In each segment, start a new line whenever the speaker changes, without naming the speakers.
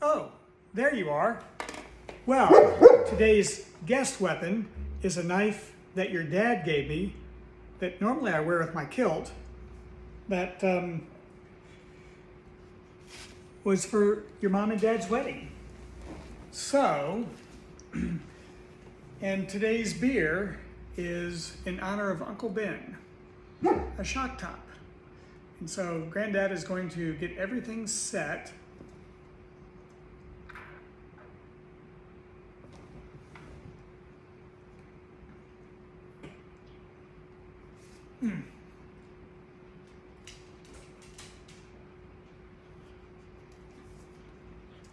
Oh, there you are. Well, today's guest weapon is a knife that your dad gave me that normally I wear with my kilt that was for your mom and dad's wedding. So, and today's beer is in honor of Uncle Ben, a shock top. And so Granddad is going to get everything set.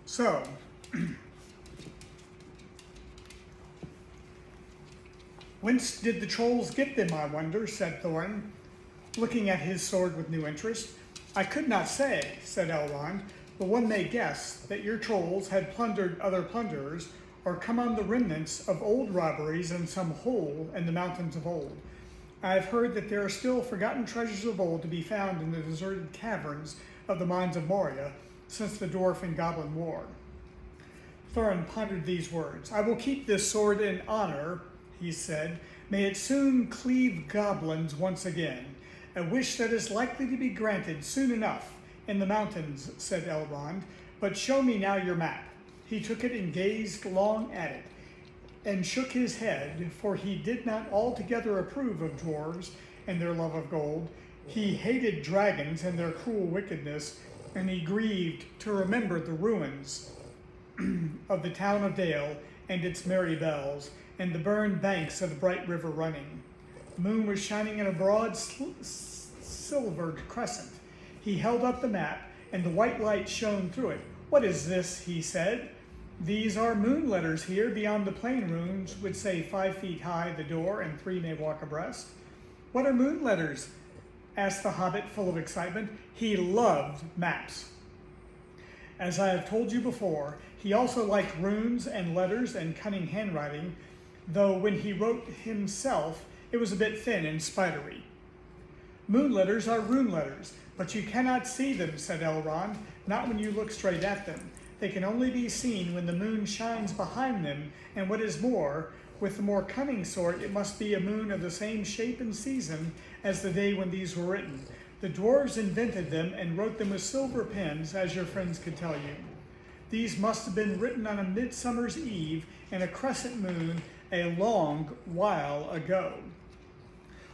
So, whence did the trolls get them, I wonder, said Thorin, looking at his sword with new interest. I could not say, said Elrond, but one may guess that your trolls had plundered other plunderers, or come on the remnants of old robberies in some hole in the mountains of old. I have heard that there are still forgotten treasures of old to be found in the deserted caverns of the mines of Moria, since the dwarf and goblin war. Thorin pondered these words. I will keep this sword in honor, he said. May it soon cleave goblins once again. A wish that is likely to be granted soon enough in the mountains, said Elrond. But show me now your map. He took it and gazed long at it, and shook his head, for he did not altogether approve of dwarves and their love of gold. He hated dragons and their cruel wickedness, and he grieved to remember the ruins of the town of Dale and its merry bells, and the burned banks of the bright river running. The moon was shining in a broad silvered crescent. He held up the map, and the white light shone through it. What is this? He said. These are moon letters here beyond the plain runes, which say 5 feet high the door and 3 may walk abreast. What are moon letters? Asked the hobbit, full of excitement. He loved maps. As I have told you before, he also liked runes and letters and cunning handwriting, though when he wrote himself, it was a bit thin and spidery. Moon letters are rune letters, but you cannot see them, said Elrond, not when you look straight at them. They can only be seen when the moon shines behind them, and what is more, with the more cunning sort, it must be a moon of the same shape and season as the day when these were written. The dwarves invented them and wrote them with silver pens, as your friends could tell you. These must have been written on a midsummer's eve and a crescent moon a long while ago.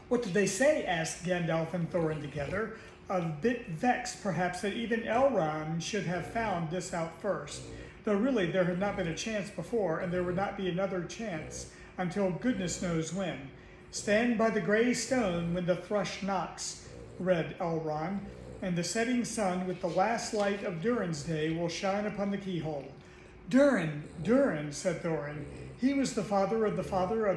What did they say? Asked Gandalf and Thorin together, a bit vexed perhaps that even Elrond should have found this out first, though really there had not been a chance before, and there would not be another chance until goodness knows when. Stand by the grey stone when the thrush knocks, read Elrond, and the setting sun with the last light of Durin's day will shine upon the keyhole. Durin, said Thorin. He was the father of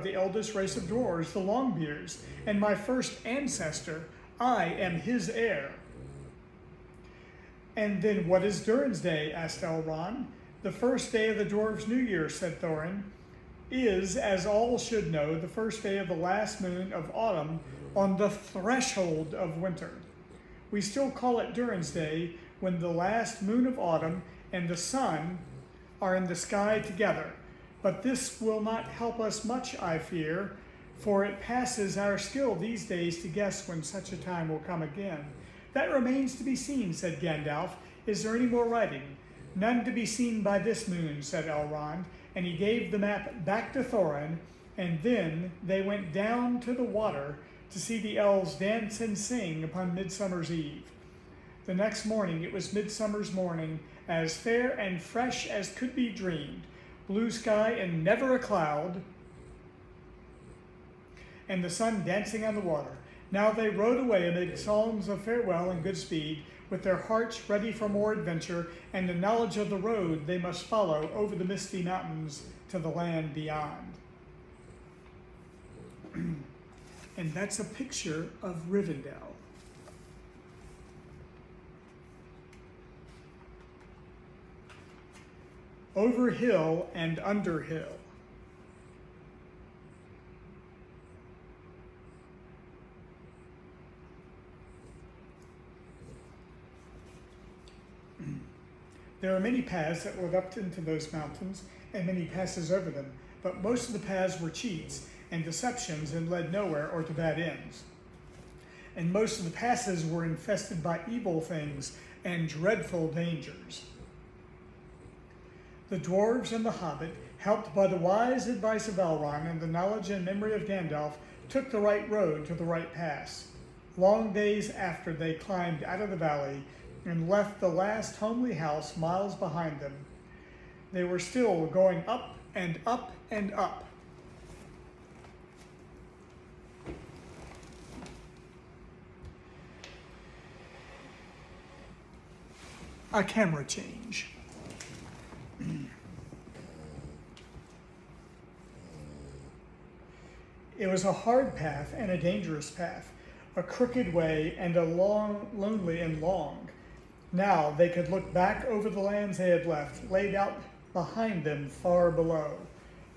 the eldest race of dwarves, the Longbeards, and my first ancestor. I am his heir. And then what is Durin's day? Asked Elrond. The first day of the dwarves' new year, said Thorin, is, as all should know, the first day of the last moon of autumn on the threshold of winter. We still call it Durin's day when the last moon of autumn and the sun are in the sky together. But this will not help us much, I fear, for it passes our skill these days to guess when such a time will come again. That remains to be seen, said Gandalf. Is there any more writing? None to be seen by this moon, said Elrond, and he gave the map back to Thorin, and then they went down to the water to see the elves dance and sing upon Midsummer's Eve. The next morning it was Midsummer's morning, as fair and fresh as could be dreamed, blue sky and never a cloud, and the sun dancing on the water. Now they rode away amid songs of farewell and good speed, with their hearts ready for more adventure and the knowledge of the road they must follow over the misty mountains to the land beyond. And that's a picture of Rivendell. Over hill and under hill. There are many paths that led up into those mountains and many passes over them, but most of the paths were cheats and deceptions and led nowhere or to bad ends. And most of the passes were infested by evil things and dreadful dangers. The dwarves and the hobbit, helped by the wise advice of Elrond and the knowledge and memory of Gandalf, took the right road to the right pass. Long days after they climbed out of the valley and left the last homely house miles behind them, they were still going up and up and up. A camera change. It was a hard path and a dangerous path, a crooked way and a long, lonely and long. Now they could look back over the lands they had left, laid out behind them far below.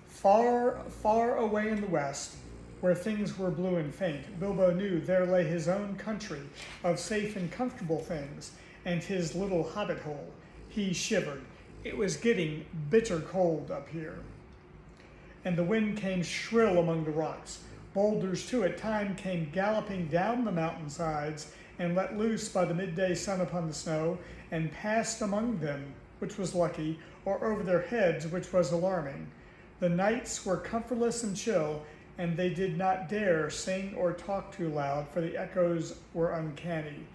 Far, far away in the west, where things were blue and faint, Bilbo knew there lay his own country of safe and comfortable things, and his little hobbit hole. He shivered. It was getting bitter cold up here. And the wind came shrill among the rocks. Boulders, too, at times came galloping down the mountainsides and let loose by the midday sun upon the snow, and passed among them, which was lucky, or over their heads, which was alarming. The nights were comfortless and chill, and they did not dare sing or talk too loud, for the echoes were uncanny.